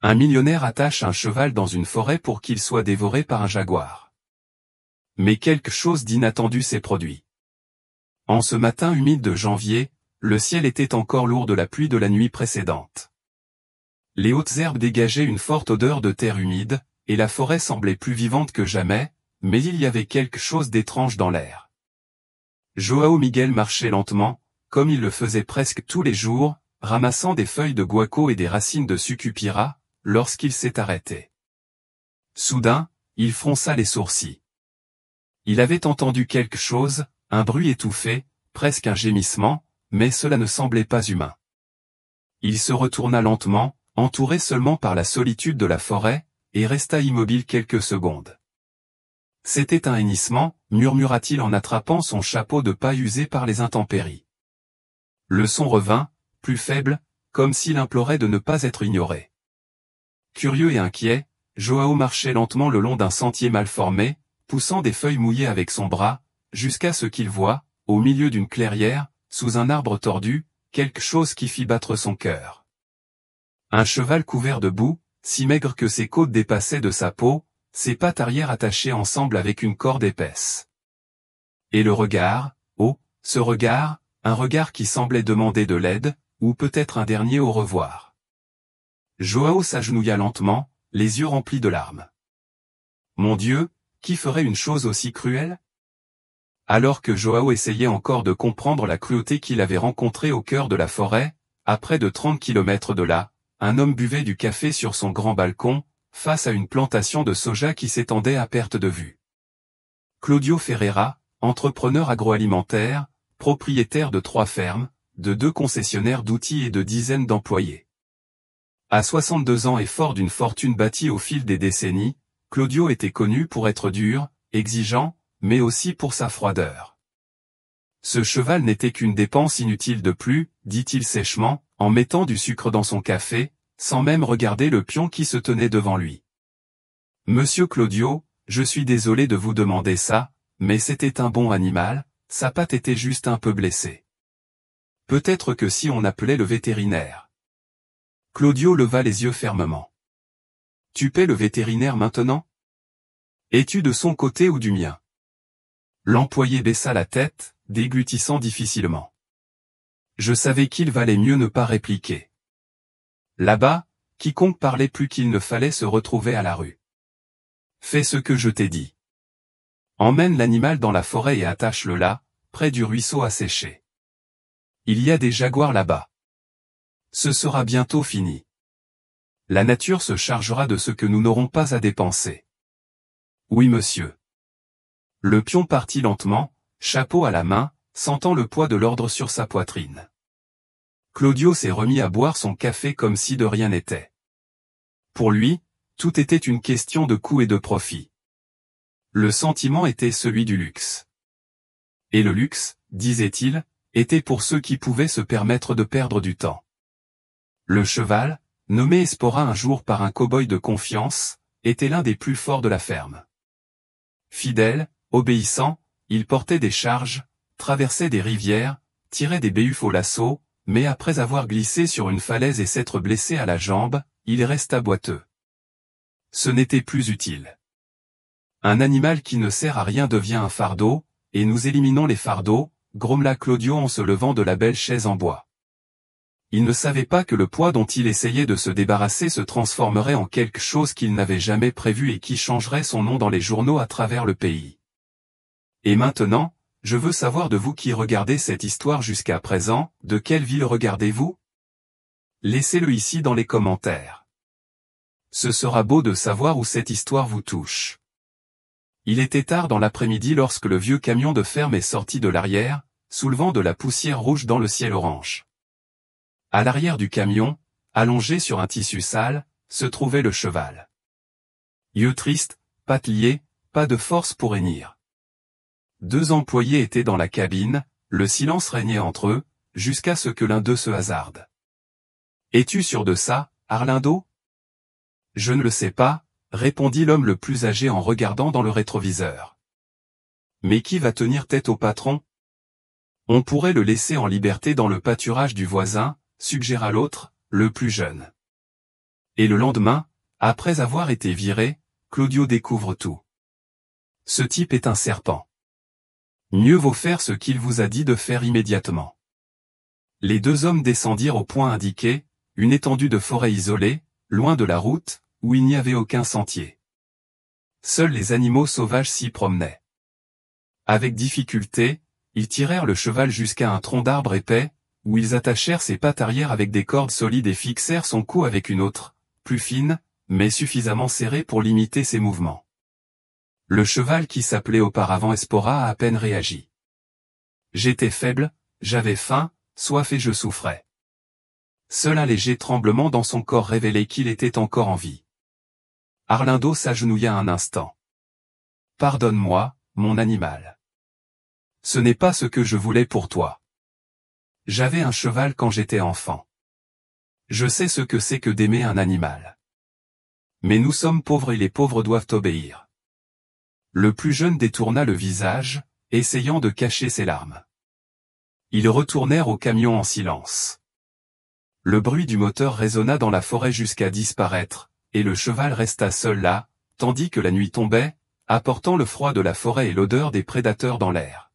Un millionnaire attache un cheval dans une forêt pour qu'il soit dévoré par un jaguar. Mais quelque chose d'inattendu s'est produit. En ce matin humide de janvier, le ciel était encore lourd de la pluie de la nuit précédente. Les hautes herbes dégageaient une forte odeur de terre humide, et la forêt semblait plus vivante que jamais, mais il y avait quelque chose d'étrange dans l'air. João Miguel marchait lentement, comme il le faisait presque tous les jours, ramassant des feuilles de guaco et des racines de sucupira, lorsqu'il s'est arrêté. Soudain, il fronça les sourcils. Il avait entendu quelque chose, un bruit étouffé, presque un gémissement, mais cela ne semblait pas humain. Il se retourna lentement, entouré seulement par la solitude de la forêt, et resta immobile quelques secondes. C'était un hennissement, murmura-t-il en attrapant son chapeau de paille usé par les intempéries. Le son revint, plus faible, comme s'il implorait de ne pas être ignoré. Curieux et inquiet, João marchait lentement le long d'un sentier mal formé, poussant des feuilles mouillées avec son bras, jusqu'à ce qu'il voie, au milieu d'une clairière, sous un arbre tordu, quelque chose qui fit battre son cœur. Un cheval couvert de boue, si maigre que ses côtes dépassaient de sa peau, ses pattes arrière attachées ensemble avec une corde épaisse. Et le regard, oh, ce regard, un regard qui semblait demander de l'aide, ou peut-être un dernier au revoir. João s'agenouilla lentement, les yeux remplis de larmes. Mon Dieu, qui ferait une chose aussi cruelle? Alors que João essayait encore de comprendre la cruauté qu'il avait rencontrée au cœur de la forêt, à près de 30 kilomètres de là, un homme buvait du café sur son grand balcon, face à une plantation de soja qui s'étendait à perte de vue. Claudio Ferreira, entrepreneur agroalimentaire, propriétaire de 3 fermes, de 2 concessionnaires d'outils et de dizaines d'employés. À 62 ans et fort d'une fortune bâtie au fil des décennies, Claudio était connu pour être dur, exigeant, mais aussi pour sa froideur. Ce cheval n'était qu'une dépense inutile de plus, dit-il sèchement, en mettant du sucre dans son café, sans même regarder le pion qui se tenait devant lui. Monsieur Claudio, je suis désolé de vous demander ça, mais c'était un bon animal, sa patte était juste un peu blessée. Peut-être que si on appelait le vétérinaire. Claudio leva les yeux fermement. Tu paies le vétérinaire maintenant? Es-tu de son côté ou du mien? L'employé baissa la tête, déglutissant difficilement. Je savais qu'il valait mieux ne pas répliquer. Là-bas, quiconque parlait plus qu'il ne fallait se retrouver à la rue. Fais ce que je t'ai dit. Emmène l'animal dans la forêt et attache-le là, près du ruisseau asséché. Il y a des jaguars là-bas. Ce sera bientôt fini. La nature se chargera de ce que nous n'aurons pas à dépenser. Oui monsieur. Le pion partit lentement, chapeau à la main, sentant le poids de l'ordre sur sa poitrine. Claudio s'est remis à boire son café comme si de rien n'était. Pour lui, tout était une question de coût et de profit. Le sentiment était celui du luxe. Et le luxe, disait-il, était pour ceux qui pouvaient se permettre de perdre du temps. Le cheval, nommé Espora un jour par un cow-boy de confiance, était l'un des plus forts de la ferme. Fidèle, obéissant, il portait des charges, traversait des rivières, tirait des béhuffes au lasso, mais après avoir glissé sur une falaise et s'être blessé à la jambe, il resta boiteux. Ce n'était plus utile. Un animal qui ne sert à rien devient un fardeau, et nous éliminons les fardeaux, grommela Claudio en se levant de la belle chaise en bois. Il ne savait pas que le poids dont il essayait de se débarrasser se transformerait en quelque chose qu'il n'avait jamais prévu et qui changerait son nom dans les journaux à travers le pays. Et maintenant, je veux savoir de vous qui regardez cette histoire jusqu'à présent, de quelle ville regardez-vous? Laissez-le ici dans les commentaires. Ce sera beau de savoir où cette histoire vous touche. Il était tard dans l'après-midi lorsque le vieux camion de ferme est sorti de l'arrière, soulevant de la poussière rouge dans le ciel orange. À l'arrière du camion, allongé sur un tissu sale, se trouvait le cheval. Yeux tristes, pattes liées, pas de force pour hennir. 2 employés étaient dans la cabine, le silence régnait entre eux, jusqu'à ce que l'un d'eux se hasarde. « Es-tu sûr de ça, Arlindo ?»« Je ne le sais pas, » répondit l'homme le plus âgé en regardant dans le rétroviseur. « Mais qui va tenir tête au patron? On pourrait le laisser en liberté dans le pâturage du voisin, suggéra l'autre, le plus jeune. Et le lendemain, après avoir été viré, Claudio découvre tout. Ce type est un serpent. Mieux vaut faire ce qu'il vous a dit de faire immédiatement. Les deux hommes descendirent au point indiqué, une étendue de forêt isolée, loin de la route, où il n'y avait aucun sentier. Seuls les animaux sauvages s'y promenaient. Avec difficulté, ils tirèrent le cheval jusqu'à un tronc d'arbre épais, où ils attachèrent ses pattes arrière avec des cordes solides et fixèrent son cou avec une autre, plus fine, mais suffisamment serrée pour limiter ses mouvements. Le cheval qui s'appelait auparavant Espora a à peine réagi. J'étais faible, j'avais faim, soif et je souffrais. Seul un léger tremblement dans son corps révélait qu'il était encore en vie. Arlindo s'agenouilla un instant. « Pardonne-moi, mon animal. Ce n'est pas ce que je voulais pour toi. J'avais un cheval quand j'étais enfant. Je sais ce que c'est que d'aimer un animal. Mais nous sommes pauvres et les pauvres doivent obéir. » Le plus jeune détourna le visage, essayant de cacher ses larmes. Ils retournèrent au camion en silence. Le bruit du moteur résonna dans la forêt jusqu'à disparaître, et le cheval resta seul là, tandis que la nuit tombait, apportant le froid de la forêt et l'odeur des prédateurs dans l'air.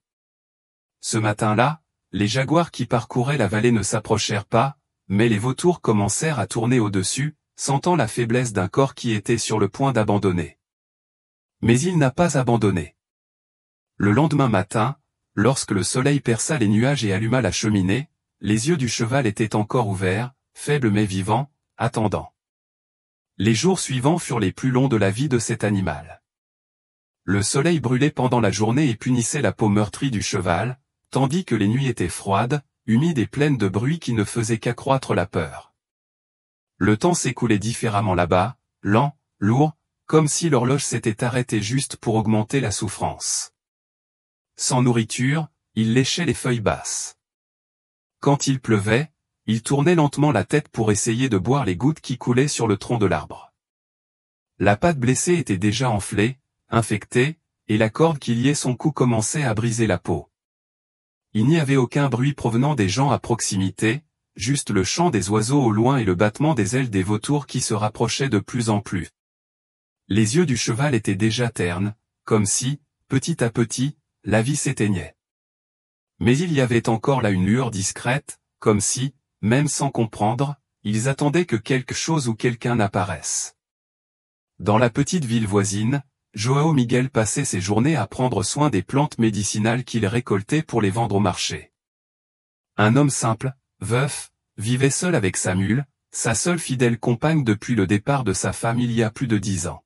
Ce matin-là, les jaguars qui parcouraient la vallée ne s'approchèrent pas, mais les vautours commencèrent à tourner au-dessus, sentant la faiblesse d'un corps qui était sur le point d'abandonner. Mais il n'a pas abandonné. Le lendemain matin, lorsque le soleil perça les nuages et alluma la cheminée, les yeux du cheval étaient encore ouverts, faibles mais vivants, attendant. Les jours suivants furent les plus longs de la vie de cet animal. Le soleil brûlait pendant la journée et punissait la peau meurtrie du cheval, tandis que les nuits étaient froides, humides et pleines de bruit qui ne faisaient qu'accroître la peur. Le temps s'écoulait différemment là-bas, lent, lourd, comme si l'horloge s'était arrêtée juste pour augmenter la souffrance. Sans nourriture, il léchait les feuilles basses. Quand il pleuvait, il tournait lentement la tête pour essayer de boire les gouttes qui coulaient sur le tronc de l'arbre. La patte blessée était déjà enflée, infectée, et la corde qui liait son cou commençait à briser la peau. Il n'y avait aucun bruit provenant des gens à proximité, juste le chant des oiseaux au loin et le battement des ailes des vautours qui se rapprochaient de plus en plus. Les yeux du cheval étaient déjà ternes, comme si, petit à petit, la vie s'éteignait. Mais il y avait encore là une lueur discrète, comme si, même sans comprendre, ils attendaient que quelque chose ou quelqu'un n'apparaisse. Dans la petite ville voisine, João Miguel passait ses journées à prendre soin des plantes médicinales qu'il récoltait pour les vendre au marché. Un homme simple, veuf, vivait seul avec sa mule, sa seule fidèle compagne depuis le départ de sa femme il y a plus de 10 ans.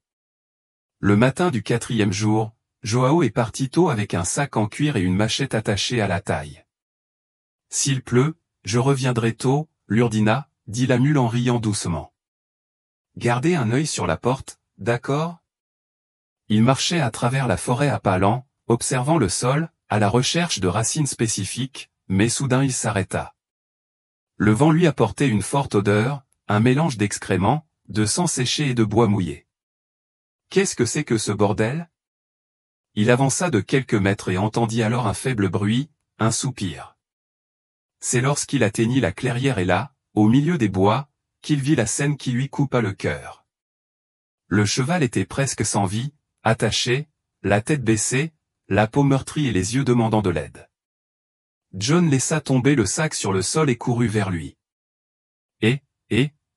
Le matin du 4e jour, João est parti tôt avec un sac en cuir et une machette attachée à la taille. « S'il pleut, je reviendrai tôt, Lurdina, dit la mule en riant doucement. Gardez un œil sur la porte, d'accord ? Il marchait à travers la forêt à pas lents, observant le sol, à la recherche de racines spécifiques, mais soudain il s'arrêta. Le vent lui apportait une forte odeur, un mélange d'excréments, de sang séché et de bois mouillé. Qu'est-ce que c'est que ce bordel ? Il avança de quelques mètres et entendit alors un faible bruit, un soupir. C'est lorsqu'il atteignit la clairière et là, au milieu des bois, qu'il vit la scène qui lui coupa le cœur. Le cheval était presque sans vie, attaché, la tête baissée, la peau meurtrie et les yeux demandant de l'aide. John laissa tomber le sac sur le sol et courut vers lui.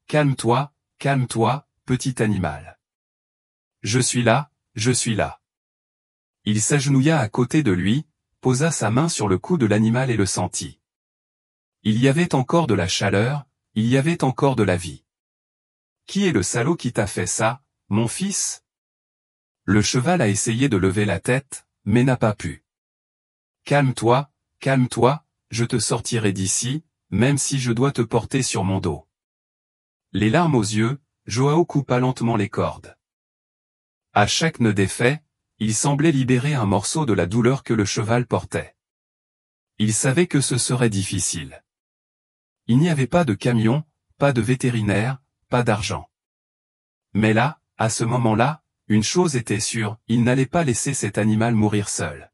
Calme-toi, petit animal. Je suis là, je suis là. Il s'agenouilla à côté de lui, posa sa main sur le cou de l'animal et le sentit. Il y avait encore de la chaleur, il y avait encore de la vie. Qui est le salaud qui t'a fait ça, mon fils ? Le cheval a essayé de lever la tête, mais n'a pas pu. Calme-toi, je te sortirai d'ici, même si je dois te porter sur mon dos. Les larmes aux yeux, João coupa lentement les cordes. À chaque nœud défait, il semblait libérer un morceau de la douleur que le cheval portait. Il savait que ce serait difficile. Il n'y avait pas de camion, pas de vétérinaire, pas d'argent. Mais là, à ce moment-là, une chose était sûre, il n'allait pas laisser cet animal mourir seul.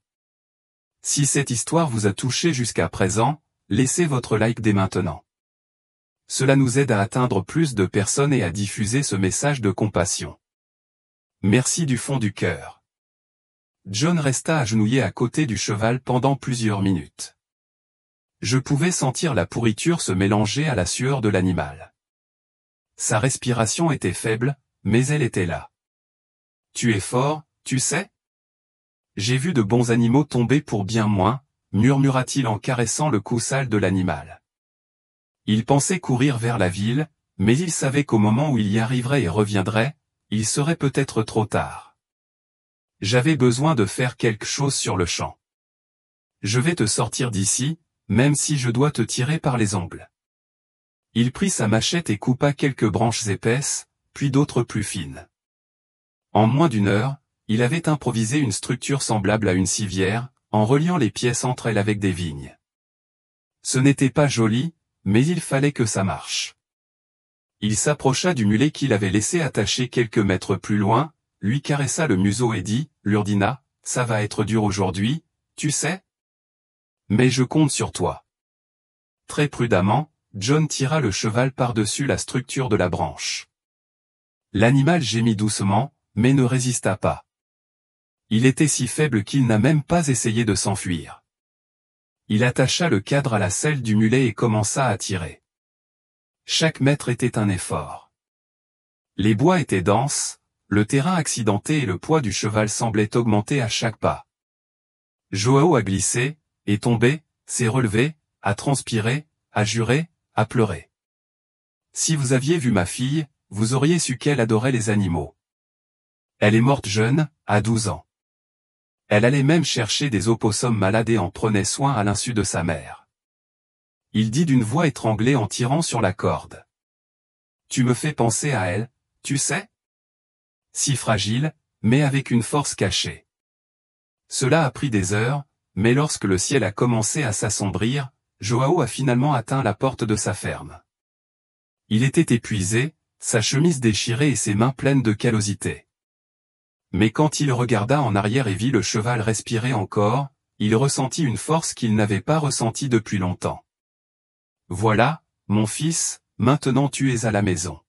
Si cette histoire vous a touché jusqu'à présent, laissez votre like dès maintenant. Cela nous aide à atteindre plus de personnes et à diffuser ce message de compassion. Merci du fond du cœur. John resta agenouillé à côté du cheval pendant plusieurs minutes. Je pouvais sentir la pourriture se mélanger à la sueur de l'animal. Sa respiration était faible, mais elle était là. Tu es fort, tu sais? J'ai vu de bons animaux tomber pour bien moins, murmura-t-il en caressant le cou sale de l'animal. Il pensait courir vers la ville, mais il savait qu'au moment où il y arriverait et reviendrait, il serait peut-être trop tard. J'avais besoin de faire quelque chose sur le champ. Je vais te sortir d'ici, même si je dois te tirer par les ongles. Il prit sa machette et coupa quelques branches épaisses, puis d'autres plus fines. En moins d'une heure, il avait improvisé une structure semblable à une civière, en reliant les pièces entre elles avec des vignes. Ce n'était pas joli, mais il fallait que ça marche. Il s'approcha du mulet qu'il avait laissé attacher quelques mètres plus loin, lui caressa le museau et dit, Lurdina, ça va être dur aujourd'hui, tu sais? Mais je compte sur toi. Très prudemment, John tira le cheval par-dessus la structure de la branche. L'animal gémit doucement, mais ne résista pas. Il était si faible qu'il n'a même pas essayé de s'enfuir. Il attacha le cadre à la selle du mulet et commença à tirer. Chaque mètre était un effort. Les bois étaient denses, le terrain accidenté et le poids du cheval semblaient augmenter à chaque pas. Joao a glissé, est tombé, s'est relevé, a transpiré, a juré, a pleuré. Si vous aviez vu ma fille, vous auriez su qu'elle adorait les animaux. Elle est morte jeune, à 12 ans. Elle allait même chercher des opossums malades et en prenait soin à l'insu de sa mère. Il dit d'une voix étranglée en tirant sur la corde. Tu me fais penser à elle, tu sais? Si fragile, mais avec une force cachée. Cela a pris des heures, mais lorsque le ciel a commencé à s'assombrir, Joao a finalement atteint la porte de sa ferme. Il était épuisé, sa chemise déchirée et ses mains pleines de callosité. Mais quand il regarda en arrière et vit le cheval respirer encore, il ressentit une force qu'il n'avait pas ressentie depuis longtemps. Voilà, mon fils, maintenant tu es à la maison.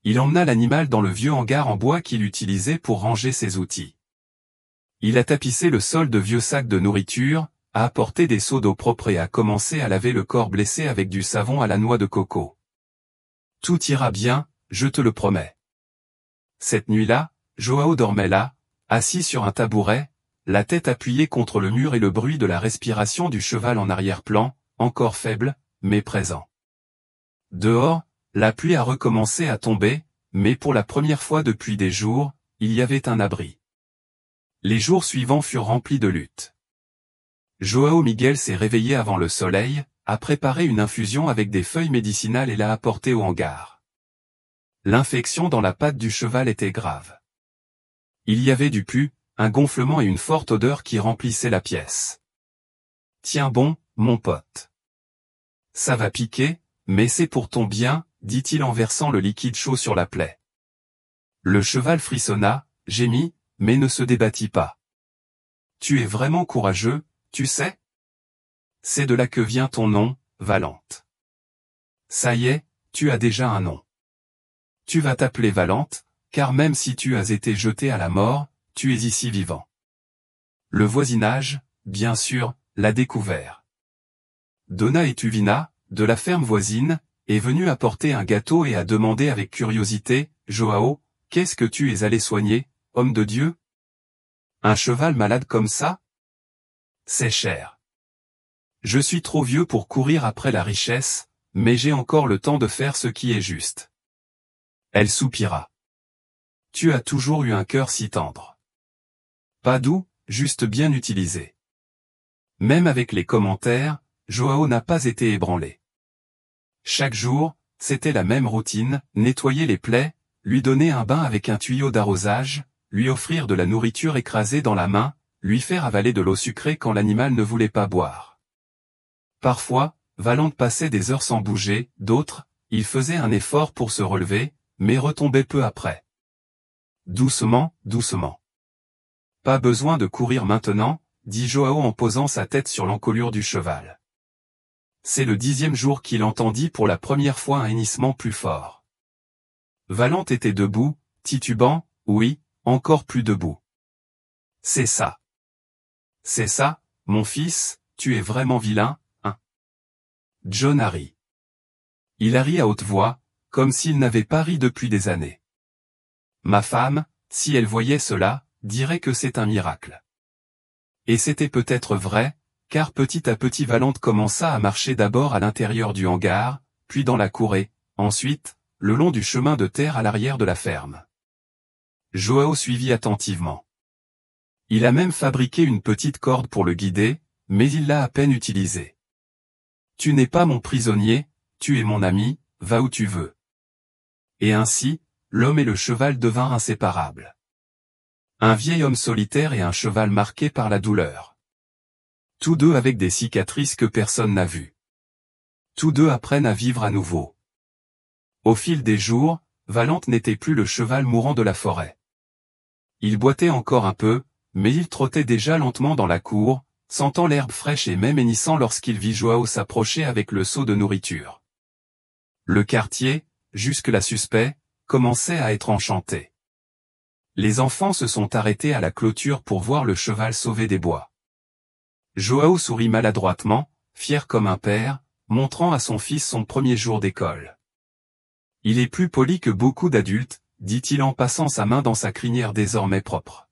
Il emmena l'animal dans le vieux hangar en bois qu'il utilisait pour ranger ses outils. Il a tapissé le sol de vieux sacs de nourriture, a apporté des seaux d'eau propre et a commencé à laver le corps blessé avec du savon à la noix de coco. Tout ira bien, je te le promets. Cette nuit-là, Joao dormait là, assis sur un tabouret, la tête appuyée contre le mur et le bruit de la respiration du cheval en arrière-plan, encore faible, mais présent. Dehors, la pluie a recommencé à tomber, mais pour la première fois depuis des jours, il y avait un abri. Les jours suivants furent remplis de lutte. Joao Miguel s'est réveillé avant le soleil, a préparé une infusion avec des feuilles médicinales et l'a apportée au hangar. L'infection dans la patte du cheval était grave. Il y avait du pus, un gonflement et une forte odeur qui remplissaient la pièce. Tiens bon, mon pote. Ça va piquer, mais c'est pour ton bien, dit-il en versant le liquide chaud sur la plaie. Le cheval frissonna, gémit, mais ne se débattit pas. Tu es vraiment courageux, tu sais? C'est de là que vient ton nom, Valente. Ça y est, tu as déjà un nom. Tu vas t'appeler Valente, car même si tu as été jeté à la mort, tu es ici vivant. Le voisinage, bien sûr, l'a découvert. Donna et Tuvina, de la ferme voisine, est venue apporter un gâteau et a demandé avec curiosité, Joao, qu'est-ce que tu es allé soigner, homme de Dieu? Un cheval malade comme ça? C'est cher. Je suis trop vieux pour courir après la richesse, mais j'ai encore le temps de faire ce qui est juste. Elle soupira. Tu as toujours eu un cœur si tendre. Pas doux, juste bien utilisé. Même avec les commentaires, Joao n'a pas été ébranlé. Chaque jour, c'était la même routine, nettoyer les plaies, lui donner un bain avec un tuyau d'arrosage, lui offrir de la nourriture écrasée dans la main, lui faire avaler de l'eau sucrée quand l'animal ne voulait pas boire. Parfois, Valente passait des heures sans bouger, d'autres, il faisait un effort pour se relever, mais retombait peu après. Doucement, doucement. Pas besoin de courir maintenant, dit Joao en posant sa tête sur l'encolure du cheval. C'est le 10e jour qu'il entendit pour la première fois un hennissement plus fort. Valente était debout, titubant, oui, encore plus debout. C'est ça. C'est ça, mon fils, tu es vraiment vilain, hein? John a ri. Il a ri à haute voix, comme s'il n'avait pas ri depuis des années. Ma femme, si elle voyait cela, dirait que c'est un miracle. Et c'était peut-être vrai, car petit à petit Valente commença à marcher d'abord à l'intérieur du hangar, puis dans la cour et, ensuite, le long du chemin de terre à l'arrière de la ferme. Joao suivit attentivement. Il a même fabriqué une petite corde pour le guider, mais il l'a à peine utilisée. Tu n'es pas mon prisonnier, tu es mon ami, va où tu veux. Et ainsi, l'homme et le cheval devinrent inséparables. Un vieil homme solitaire et un cheval marqué par la douleur. Tous deux avec des cicatrices que personne n'a vues. Tous deux apprennent à vivre à nouveau. Au fil des jours, Valente n'était plus le cheval mourant de la forêt. Il boitait encore un peu, mais il trottait déjà lentement dans la cour, sentant l'herbe fraîche et même hennissant lorsqu'il vit Joao s'approcher avec le seau de nourriture. Le quartier, jusque-là suspect, commençait à être enchanté. Les enfants se sont arrêtés à la clôture pour voir le cheval sauver des bois. Joao sourit maladroitement, fier comme un père, montrant à son fils son premier jour d'école. Il est plus poli que beaucoup d'adultes, dit-il en passant sa main dans sa crinière désormais propre.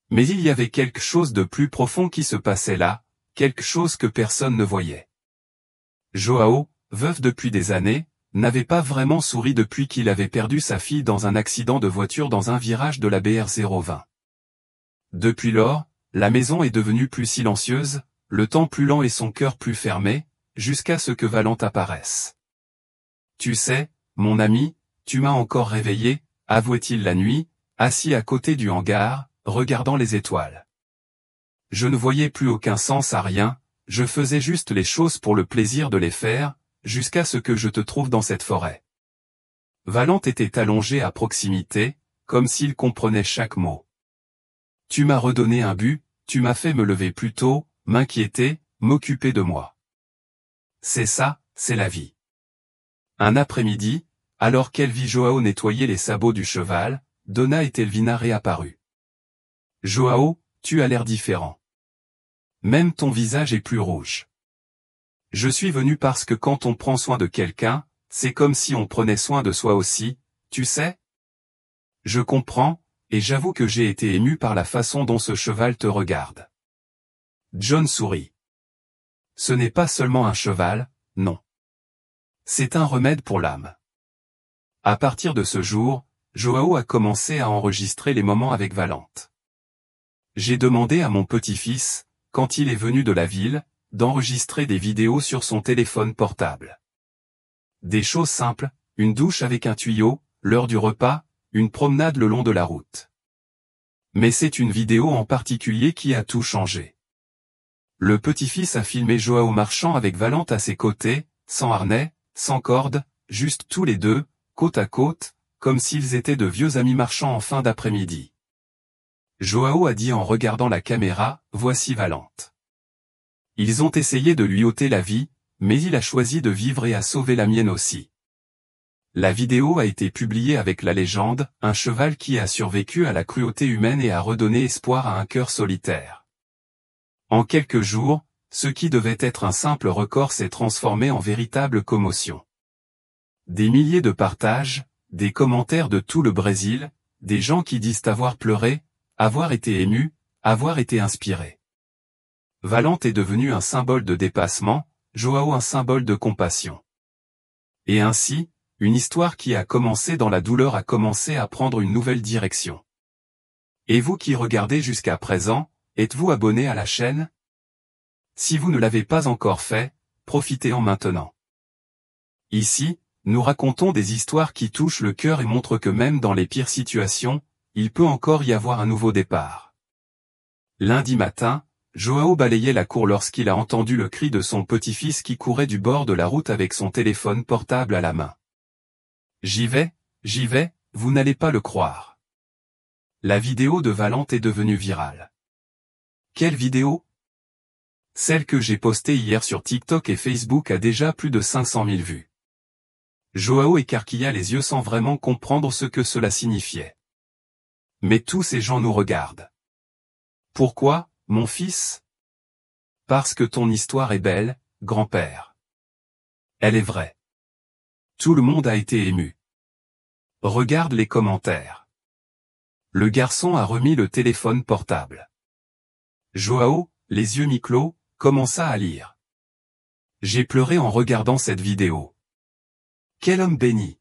Mais il y avait quelque chose de plus profond qui se passait là, quelque chose que personne ne voyait. Joao, veuf depuis des années, n'avait pas vraiment souri depuis qu'il avait perdu sa fille dans un accident de voiture dans un virage de la BR 020. Depuis lors, la maison est devenue plus silencieuse, le temps plus lent et son cœur plus fermé, jusqu'à ce que Valente apparaisse. Tu sais, mon ami, tu m'as encore réveillé, avouait-il la nuit, assis à côté du hangar, regardant les étoiles. Je ne voyais plus aucun sens à rien, je faisais juste les choses pour le plaisir de les faire, jusqu'à ce que je te trouve dans cette forêt. Valente était allongé à proximité, comme s'il comprenait chaque mot. Tu m'as redonné un but, tu m'as fait me lever plus tôt, m'inquiéter, m'occuper de moi. C'est ça, c'est la vie. Un après-midi, alors qu'elle vit Joao nettoyer les sabots du cheval, Donna et Telvina réapparut. Joao, tu as l'air différent. Même ton visage est plus rouge. Je suis venu parce que quand on prend soin de quelqu'un, c'est comme si on prenait soin de soi aussi, tu sais? Je comprends, et j'avoue que j'ai été ému par la façon dont ce cheval te regarde. John sourit. Ce n'est pas seulement un cheval, non. C'est un remède pour l'âme. À partir de ce jour, Joao a commencé à enregistrer les moments avec Valente. J'ai demandé à mon petit-fils, quand il est venu de la ville, d'enregistrer des vidéos sur son téléphone portable. Des choses simples, une douche avec un tuyau, l'heure du repas, une promenade le long de la route. Mais c'est une vidéo en particulier qui a tout changé. Le petit-fils a filmé Joao marchant avec Valente à ses côtés, sans harnais, sans corde, juste tous les deux, côte à côte, comme s'ils étaient de vieux amis marchant en fin d'après-midi. Joao a dit en regardant la caméra, « Voici Valente. » Ils ont essayé de lui ôter la vie, mais il a choisi de vivre et a sauvé la mienne aussi. La vidéo a été publiée avec la légende, un cheval qui a survécu à la cruauté humaine et a redonné espoir à un cœur solitaire. En quelques jours, ce qui devait être un simple record s'est transformé en véritable commotion. Des milliers de partages, des commentaires de tout le Brésil, des gens qui disent avoir pleuré, avoir été émus, avoir été inspirés. Valente est devenu un symbole de dépassement, Joao un symbole de compassion. Et ainsi, une histoire qui a commencé dans la douleur a commencé à prendre une nouvelle direction. Et vous qui regardez jusqu'à présent, êtes-vous abonné à la chaîne? Si vous ne l'avez pas encore fait, profitez-en maintenant. Ici, nous racontons des histoires qui touchent le cœur et montrent que même dans les pires situations, il peut encore y avoir un nouveau départ. Lundi matin, Joao balayait la cour lorsqu'il a entendu le cri de son petit-fils qui courait du bord de la route avec son téléphone portable à la main. J'y vais, vous n'allez pas le croire. La vidéo de Valente est devenue virale. Quelle vidéo? Celle que j'ai postée hier sur TikTok et Facebook a déjà plus de 500 000 vues. Joao écarquilla les yeux sans vraiment comprendre ce que cela signifiait. Mais tous ces gens nous regardent. Pourquoi, mon fils? Parce que ton histoire est belle, grand-père. Elle est vraie. Tout le monde a été ému. Regarde les commentaires. Le garçon a remis le téléphone portable. Joao, les yeux mi-clos, commença à lire. J'ai pleuré en regardant cette vidéo. Quel homme béni!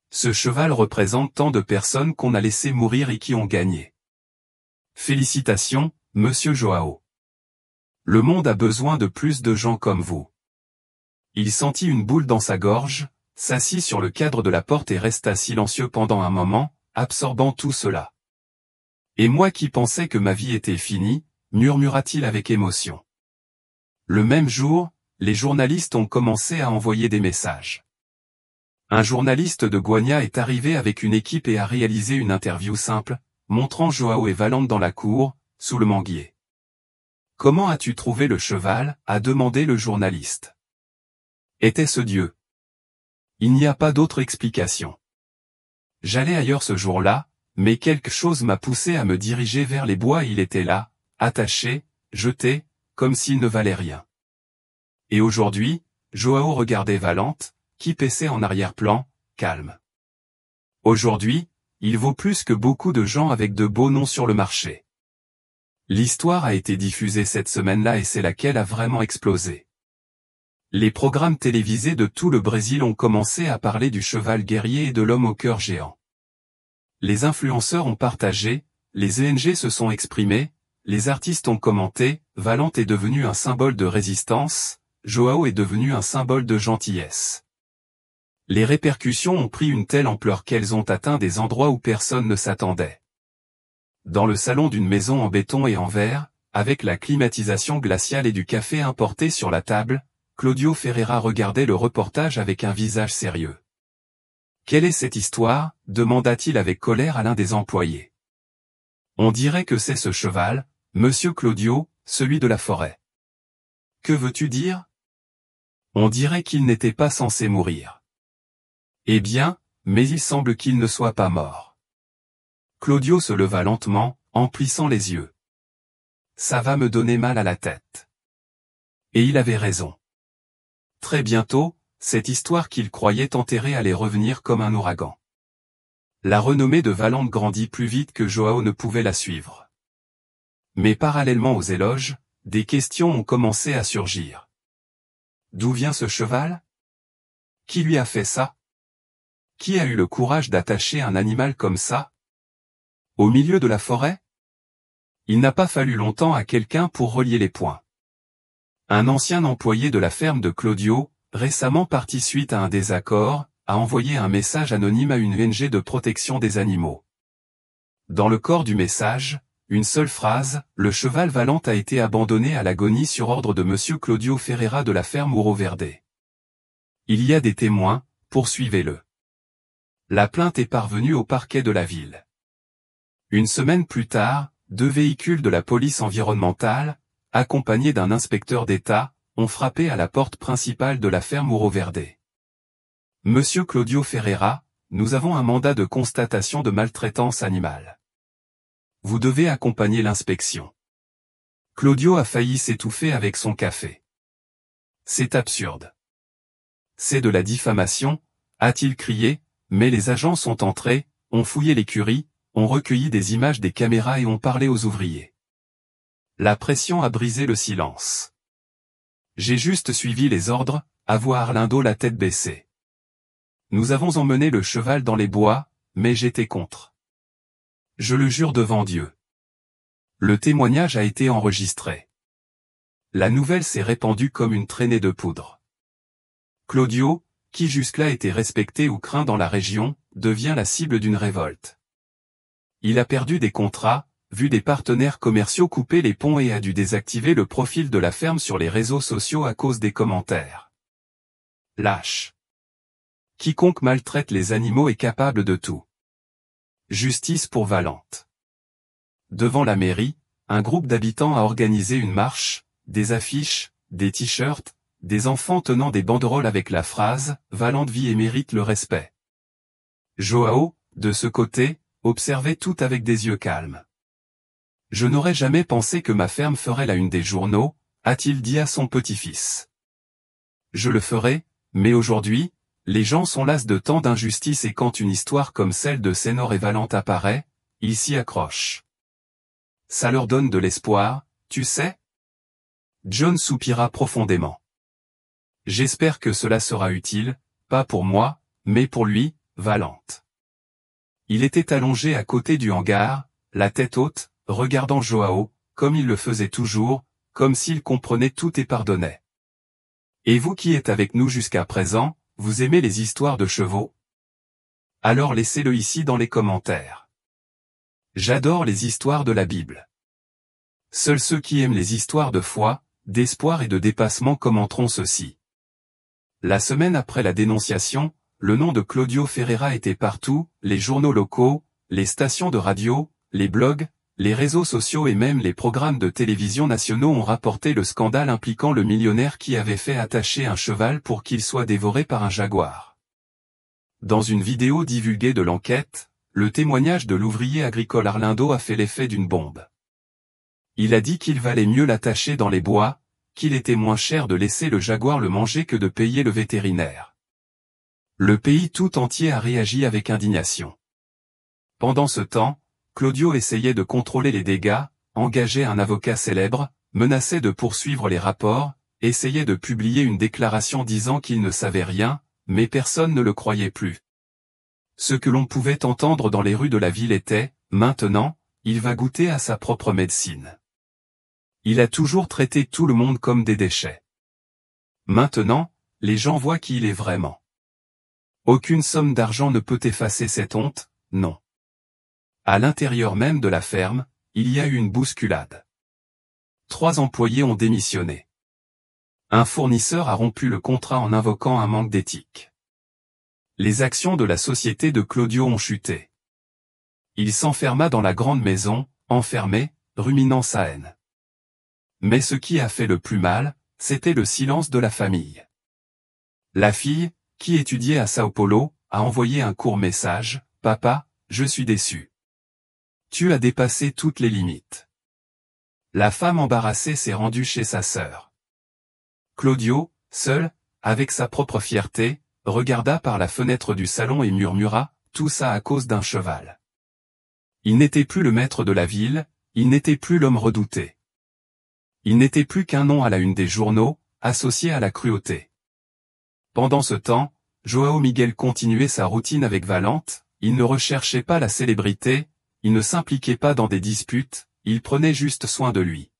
Ce cheval représente tant de personnes qu'on a laissé mourir et qui ont gagné. Félicitations, monsieur Joao. Le monde a besoin de plus de gens comme vous. Il sentit une boule dans sa gorge, s'assit sur le cadre de la porte et resta silencieux pendant un moment, absorbant tout cela. Et moi qui pensais que ma vie était finie, murmura-t-il avec émotion. Le même jour, les journalistes ont commencé à envoyer des messages. Un journaliste de Guagna est arrivé avec une équipe et a réalisé une interview simple, montrant Joao et Valente dans la cour, sous le manguier. « Comment as-tu trouvé le cheval » a demandé le journaliste. Était-ce Dieu? Il n'y a pas d'autre explication. J'allais ailleurs ce jour-là, mais quelque chose m'a poussé à me diriger vers les bois et il était là, attaché, jeté, comme s'il ne valait rien. Et aujourd'hui, Joao regardait Valente, qui paissait en arrière-plan, calme. Aujourd'hui, il vaut plus que beaucoup de gens avec de beaux noms sur le marché. L'histoire a été diffusée cette semaine-là et c'est laquelle a vraiment explosé. Les programmes télévisés de tout le Brésil ont commencé à parler du cheval guerrier et de l'homme au cœur géant. Les influenceurs ont partagé, les ONG se sont exprimés, les artistes ont commenté, Valente est devenu un symbole de résistance, Joao est devenu un symbole de gentillesse. Les répercussions ont pris une telle ampleur qu'elles ont atteint des endroits où personne ne s'attendait. Dans le salon d'une maison en béton et en verre, avec la climatisation glaciale et du café importé sur la table, Claudio Ferreira regardait le reportage avec un visage sérieux. « Quelle est cette histoire » demanda-t-il avec colère à l'un des employés. « On dirait que c'est ce cheval, monsieur Claudio, celui de la forêt. »« Que veux-tu dire ?»« On dirait qu'il n'était pas censé mourir. »« Eh bien, mais il semble qu'il ne soit pas mort. » Claudio se leva lentement, en plissant les yeux. « Ça va me donner mal à la tête. » Et il avait raison. Très bientôt, cette histoire qu'il croyait enterrée allait revenir comme un ouragan. La renommée de Valente grandit plus vite que Joao ne pouvait la suivre. Mais parallèlement aux éloges, des questions ont commencé à surgir. D'où vient ce cheval? Qui lui a fait ça? Qui a eu le courage d'attacher un animal comme ça? Au milieu de la forêt? Il n'a pas fallu longtemps à quelqu'un pour relier les points. Un ancien employé de la ferme de Claudio, récemment parti suite à un désaccord, a envoyé un message anonyme à une ONG de protection des animaux. Dans le corps du message, une seule phrase, le cheval Valente a été abandonné à l'agonie sur ordre de monsieur Claudio Ferreira de la ferme Ouro Verde. Il y a des témoins, poursuivez-le. La plainte est parvenue au parquet de la ville. Une semaine plus tard, 2 véhicules de la police environnementale, accompagnés d'un inspecteur d'État, ont frappé à la porte principale de la ferme Ouro Verde. Monsieur Claudio Ferreira, nous avons un mandat de constatation de maltraitance animale. Vous devez accompagner l'inspection. Claudio a failli s'étouffer avec son café. C'est absurde. C'est de la diffamation, a-t-il crié, mais les agents sont entrés, ont fouillé l'écurie, ont recueilli des images des caméras et ont parlé aux ouvriers. La pression a brisé le silence. J'ai juste suivi les ordres, avoua Arlindo la tête baissée. Nous avons emmené le cheval dans les bois, mais j'étais contre. Je le jure devant Dieu. Le témoignage a été enregistré. La nouvelle s'est répandue comme une traînée de poudre. Claudio, qui jusque-là était respecté ou craint dans la région, devient la cible d'une révolte. Il a perdu des contrats, vu des partenaires commerciaux couper les ponts et a dû désactiver le profil de la ferme sur les réseaux sociaux à cause des commentaires. Lâche. Quiconque maltraite les animaux est capable de tout. Justice pour Valente. Devant la mairie, un groupe d'habitants a organisé une marche, des affiches, des t-shirts, des enfants tenant des banderoles avec la phrase « Valente vit et mérite le respect ». Joao, de ce côté, observait tout avec des yeux calmes. « Je n'aurais jamais pensé que ma ferme ferait la une des journaux », a-t-il dit à son petit-fils. « Je le ferai, mais aujourd'hui, les gens sont las de tant d'injustice et quand une histoire comme celle de Sénor et Valente apparaît, ils s'y accrochent. Ça leur donne de l'espoir, tu sais ?» John soupira profondément. « J'espère que cela sera utile, pas pour moi, mais pour lui, Valente. » Il était allongé à côté du hangar, la tête haute, regardant Joao, comme il le faisait toujours, comme s'il comprenait tout et pardonnait. « Et vous qui êtes avec nous jusqu'à présent, vous aimez les histoires de chevaux? Alors laissez-le ici dans les commentaires. J'adore les histoires de la Bible. Seuls ceux qui aiment les histoires de foi, d'espoir et de dépassement commenteront ceci. » La semaine après la dénonciation, le nom de Claudio Ferreira était partout, les journaux locaux, les stations de radio, les blogs, les réseaux sociaux et même les programmes de télévision nationaux ont rapporté le scandale impliquant le millionnaire qui avait fait attacher un cheval pour qu'il soit dévoré par un jaguar. Dans une vidéo divulguée de l'enquête, le témoignage de l'ouvrier agricole Arlindo a fait l'effet d'une bombe. Il a dit qu'il valait mieux l'attacher dans les bois, qu'il était moins cher de laisser le jaguar le manger que de payer le vétérinaire. Le pays tout entier a réagi avec indignation. Pendant ce temps, Claudio essayait de contrôler les dégâts, engageait un avocat célèbre, menaçait de poursuivre les rapports, essayait de publier une déclaration disant qu'il ne savait rien, mais personne ne le croyait plus. Ce que l'on pouvait entendre dans les rues de la ville était « Maintenant, il va goûter à sa propre médecine. Il a toujours traité tout le monde comme des déchets. Maintenant, les gens voient qui il est vraiment. Aucune somme d'argent ne peut effacer cette honte, non. » À l'intérieur même de la ferme, il y a eu une bousculade. 3 employés ont démissionné. Un fournisseur a rompu le contrat en invoquant un manque d'éthique. Les actions de la société de Claudio ont chuté. Il s'enferma dans la grande maison, enfermé, ruminant sa haine. Mais ce qui a fait le plus mal, c'était le silence de la famille. La fille, qui étudiait à Sao Paulo, a envoyé un court message, « Papa, je suis déçu. Tu as dépassé toutes les limites. » La femme embarrassée s'est rendue chez sa sœur. Claudio, seul, avec sa propre fierté, regarda par la fenêtre du salon et murmura, « Tout ça à cause d'un cheval. » Il n'était plus le maître de la ville, il n'était plus l'homme redouté. Il n'était plus qu'un nom à la une des journaux, associé à la cruauté. Pendant ce temps, Joao Miguel continuait sa routine avec Valente, il ne recherchait pas la célébrité, il ne s'impliquait pas dans des disputes, il prenait juste soin de lui.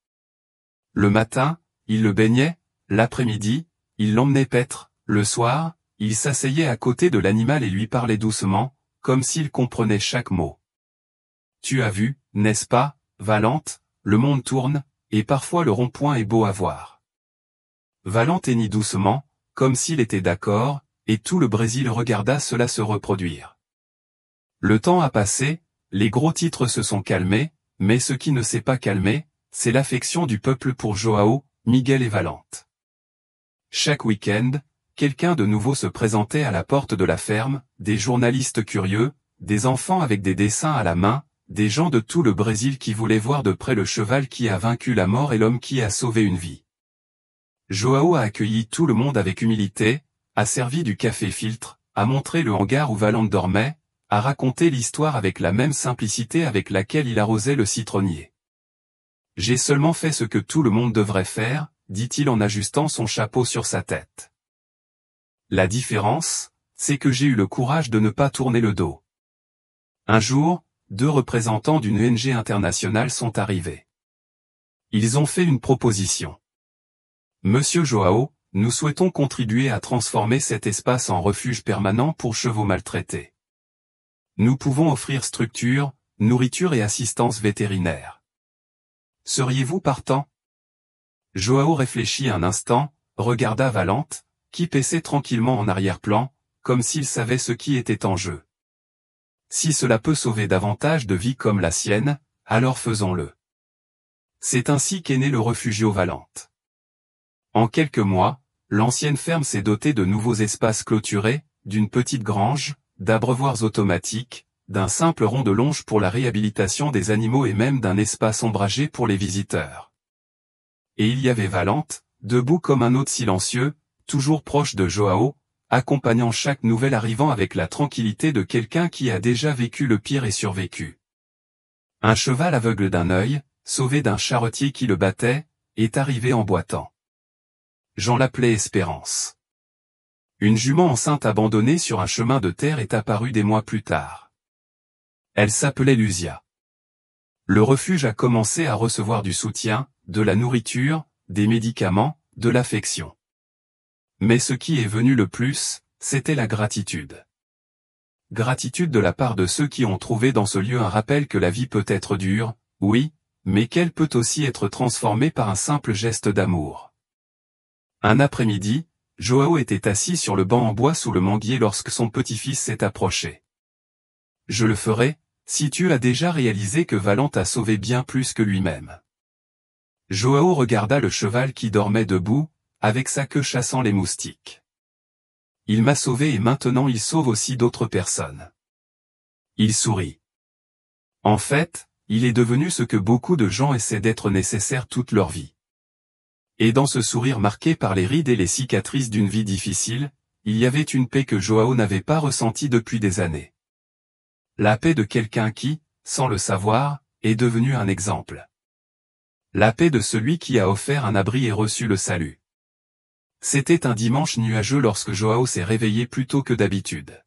Le matin, il le baignait, l'après-midi, il l'emmenait paître, le soir, il s'asseyait à côté de l'animal et lui parlait doucement, comme s'il comprenait chaque mot. Tu as vu, n'est-ce pas, Valente, le monde tourne, et parfois le rond-point est beau à voir. Valente hennit doucement, comme s'il était d'accord, et tout le Brésil regarda cela se reproduire. Le temps a passé, les gros titres se sont calmés, mais ce qui ne s'est pas calmé, c'est l'affection du peuple pour Joao, Miguel et Valente. Chaque week-end, quelqu'un de nouveau se présentait à la porte de la ferme, des journalistes curieux, des enfants avec des dessins à la main, des gens de tout le Brésil qui voulaient voir de près le cheval qui a vaincu la mort et l'homme qui a sauvé une vie. Joao a accueilli tout le monde avec humilité, a servi du café filtre, a montré le hangar où Valente dormait, a raconté l'histoire avec la même simplicité avec laquelle il arrosait le citronnier. « J'ai seulement fait ce que tout le monde devrait faire, » dit-il en ajustant son chapeau sur sa tête. La différence, c'est que j'ai eu le courage de ne pas tourner le dos. Un jour, 2 représentants d'une ONG internationale sont arrivés. Ils ont fait une proposition. « Monsieur Joao, nous souhaitons contribuer à transformer cet espace en refuge permanent pour chevaux maltraités. Nous pouvons offrir structure, nourriture et assistance vétérinaire. Seriez-vous partant ?» Joao réfléchit un instant, regarda Valente, qui paissait tranquillement en arrière-plan, comme s'il savait ce qui était en jeu. « Si cela peut sauver davantage de vies comme la sienne, alors faisons-le. » C'est ainsi qu'est né le Refugio Valente. En quelques mois, l'ancienne ferme s'est dotée de nouveaux espaces clôturés, d'une petite grange, d'abreuvoirs automatiques, d'un simple rond de longe pour la réhabilitation des animaux et même d'un espace ombragé pour les visiteurs. Et il y avait Valente, debout comme un hôte silencieux, toujours proche de Joao, accompagnant chaque nouvel arrivant avec la tranquillité de quelqu'un qui a déjà vécu le pire et survécu. Un cheval aveugle d'un œil, sauvé d'un charretier qui le battait, est arrivé en boitant. J'en l'appelais Espérance. Une jument enceinte abandonnée sur un chemin de terre est apparue des mois plus tard. Elle s'appelait Lucia. Le refuge a commencé à recevoir du soutien, de la nourriture, des médicaments, de l'affection. Mais ce qui est venu le plus, c'était la gratitude. Gratitude de la part de ceux qui ont trouvé dans ce lieu un rappel que la vie peut être dure, oui, mais qu'elle peut aussi être transformée par un simple geste d'amour. Un après-midi, Joao était assis sur le banc en bois sous le manguier lorsque son petit-fils s'est approché. « Je le ferai, si tu as déjà réalisé que Valente a sauvé bien plus que lui-même. » Joao regarda le cheval qui dormait debout, avec sa queue chassant les moustiques. « Il m'a sauvé et maintenant il sauve aussi d'autres personnes. » Il sourit. En fait, il est devenu ce que beaucoup de gens essaient d'être nécessaire toute leur vie. Et dans ce sourire marqué par les rides et les cicatrices d'une vie difficile, il y avait une paix que Joao n'avait pas ressentie depuis des années. La paix de quelqu'un qui, sans le savoir, est devenu un exemple. La paix de celui qui a offert un abri et reçu le salut. C'était un dimanche nuageux lorsque Joao s'est réveillé plus tôt que d'habitude.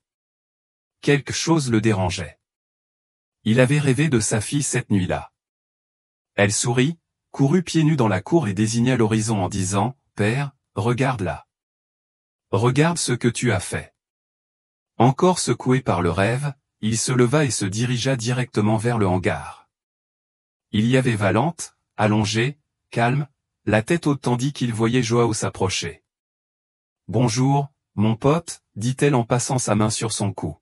Quelque chose le dérangeait. Il avait rêvé de sa fille cette nuit-là. Elle sourit, courut pieds nus dans la cour et désigna l'horizon en disant « Père, regarde là. Regarde ce que tu as fait. » Encore secoué par le rêve, il se leva et se dirigea directement vers le hangar. Il y avait Valente, allongée, calme, la tête haute tandis qu'il voyait Joao s'approcher. « Bonjour, mon pote, dit-elle en passant sa main sur son cou.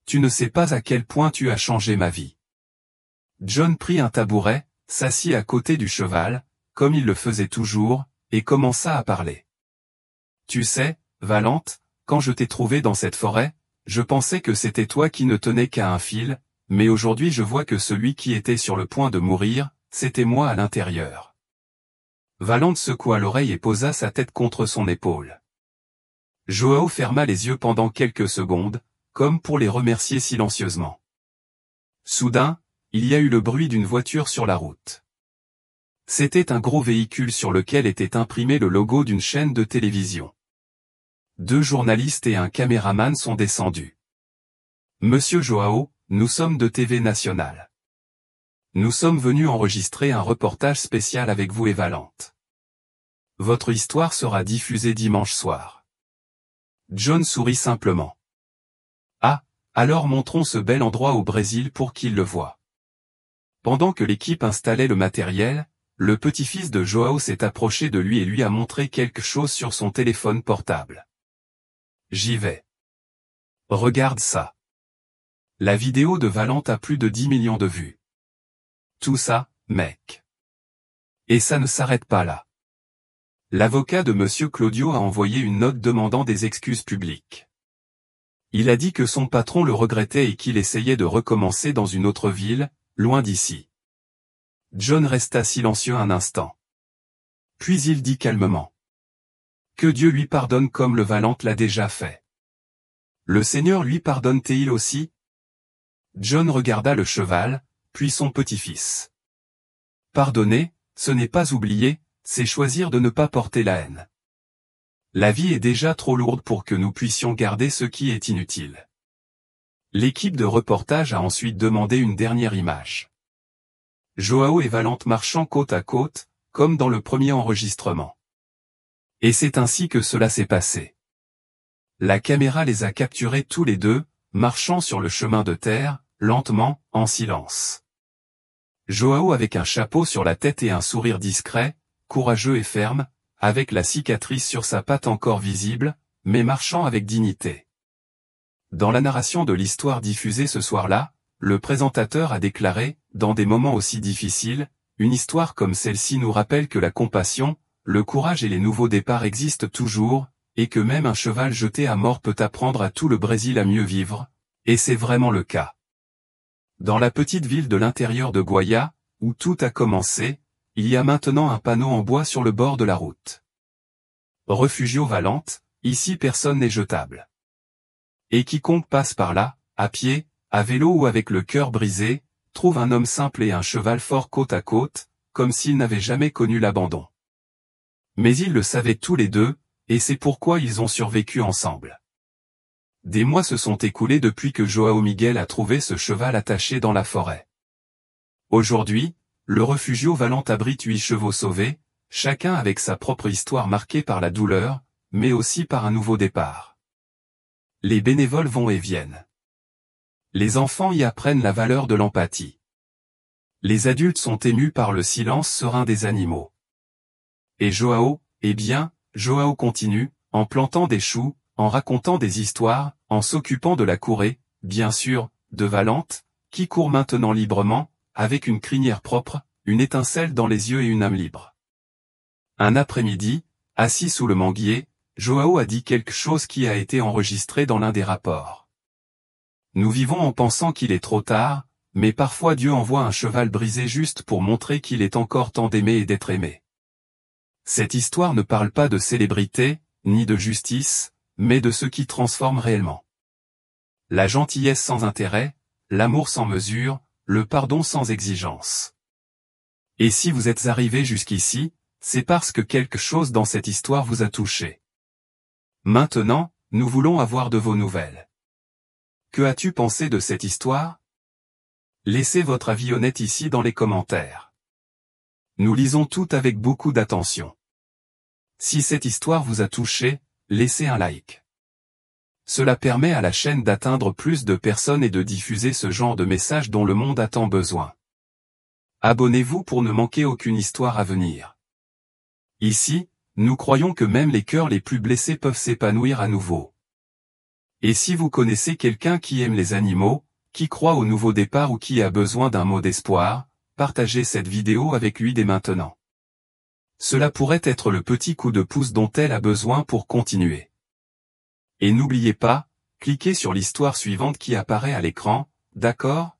Tu ne sais pas à quel point tu as changé ma vie. » John prit un tabouret, s'assit à côté du cheval, comme il le faisait toujours, et commença à parler. « Tu sais, Valente, quand je t'ai trouvé dans cette forêt, je pensais que c'était toi qui ne tenais qu'à un fil, mais aujourd'hui je vois que celui qui était sur le point de mourir, c'était moi à l'intérieur. » Valente secoua l'oreille et posa sa tête contre son épaule. Joao ferma les yeux pendant quelques secondes, comme pour les remercier silencieusement. Soudain, il y a eu le bruit d'une voiture sur la route. C'était un gros véhicule sur lequel était imprimé le logo d'une chaîne de télévision. 2 journalistes et un caméraman sont descendus. « Monsieur Joao, nous sommes de TV Nationale. Nous sommes venus enregistrer un reportage spécial avec vous et Valente. Votre histoire sera diffusée dimanche soir. » John sourit simplement. « Ah, alors montrons ce bel endroit au Brésil pour qu'il le voie. » Pendant que l'équipe installait le matériel, le petit-fils de Joao s'est approché de lui et lui a montré quelque chose sur son téléphone portable. « J'y vais. Regarde ça. La vidéo de Valente a plus de 10 millions de vues. Tout ça, mec. Et ça ne s'arrête pas là. » L'avocat de Monsieur Claudio a envoyé une note demandant des excuses publiques. Il a dit que son patron le regrettait et qu'il essayait de recommencer dans une autre ville, loin d'ici. John resta silencieux un instant. Puis il dit calmement. « Que Dieu lui pardonne comme le Valente l'a déjà fait. Le Seigneur lui pardonne-t-il aussi ?» John regarda le cheval, puis son petit-fils. « Pardonner, ce n'est pas oublier, c'est choisir de ne pas porter la haine. La vie est déjà trop lourde pour que nous puissions garder ce qui est inutile. » L'équipe de reportage a ensuite demandé une dernière image. Joao et Valente marchant côte à côte, comme dans le premier enregistrement. Et c'est ainsi que cela s'est passé. La caméra les a capturés tous les deux, marchant sur le chemin de terre, lentement, en silence. Joao avec un chapeau sur la tête et un sourire discret, courageux et ferme, avec la cicatrice sur sa patte encore visible, mais marchant avec dignité. Dans la narration de l'histoire diffusée ce soir-là, le présentateur a déclaré, dans des moments aussi difficiles, une histoire comme celle-ci nous rappelle que la compassion, le courage et les nouveaux départs existent toujours, et que même un cheval jeté à mort peut apprendre à tout le Brésil à mieux vivre, et c'est vraiment le cas. Dans la petite ville de l'intérieur de Goiás, où tout a commencé, il y a maintenant un panneau en bois sur le bord de la route. Refugio Valente, ici personne n'est jetable. Et quiconque passe par là, à pied, à vélo ou avec le cœur brisé, trouve un homme simple et un cheval fort côte à côte, comme s'ils n'avaient jamais connu l'abandon. Mais ils le savaient tous les deux, et c'est pourquoi ils ont survécu ensemble. Des mois se sont écoulés depuis que João Miguel a trouvé ce cheval attaché dans la forêt. Aujourd'hui, le Refugio Valente abrite 8 chevaux sauvés, chacun avec sa propre histoire marquée par la douleur, mais aussi par un nouveau départ. Les bénévoles vont et viennent. Les enfants y apprennent la valeur de l'empathie. Les adultes sont émus par le silence serein des animaux. Et João, eh bien, João continue, en plantant des choux, en racontant des histoires, en s'occupant de la courée, bien sûr, de Valente, qui court maintenant librement, avec une crinière propre, une étincelle dans les yeux et une âme libre. Un après-midi, assis sous le manguier, João a dit quelque chose qui a été enregistré dans l'un des rapports. Nous vivons en pensant qu'il est trop tard, mais parfois Dieu envoie un cheval brisé juste pour montrer qu'il est encore temps d'aimer et d'être aimé. Cette histoire ne parle pas de célébrité, ni de justice, mais de ce qui transforme réellement. La gentillesse sans intérêt, l'amour sans mesure, le pardon sans exigence. Et si vous êtes arrivé jusqu'ici, c'est parce que quelque chose dans cette histoire vous a touché. Maintenant, nous voulons avoir de vos nouvelles. Que as-tu pensé de cette histoire? Laissez votre avis honnête ici dans les commentaires. Nous lisons tout avec beaucoup d'attention. Si cette histoire vous a touché, laissez un like. Cela permet à la chaîne d'atteindre plus de personnes et de diffuser ce genre de messages dont le monde a tant besoin. Abonnez-vous pour ne manquer aucune histoire à venir. Ici, nous croyons que même les cœurs les plus blessés peuvent s'épanouir à nouveau. Et si vous connaissez quelqu'un qui aime les animaux, qui croit au nouveau départ ou qui a besoin d'un mot d'espoir, partagez cette vidéo avec lui dès maintenant. Cela pourrait être le petit coup de pouce dont elle a besoin pour continuer. Et n'oubliez pas, cliquez sur l'histoire suivante qui apparaît à l'écran, d'accord?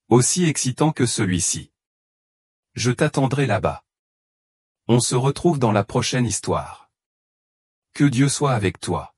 Aussi excitant que celui-ci. Je t'attendrai là-bas. On se retrouve dans la prochaine histoire. Que Dieu soit avec toi.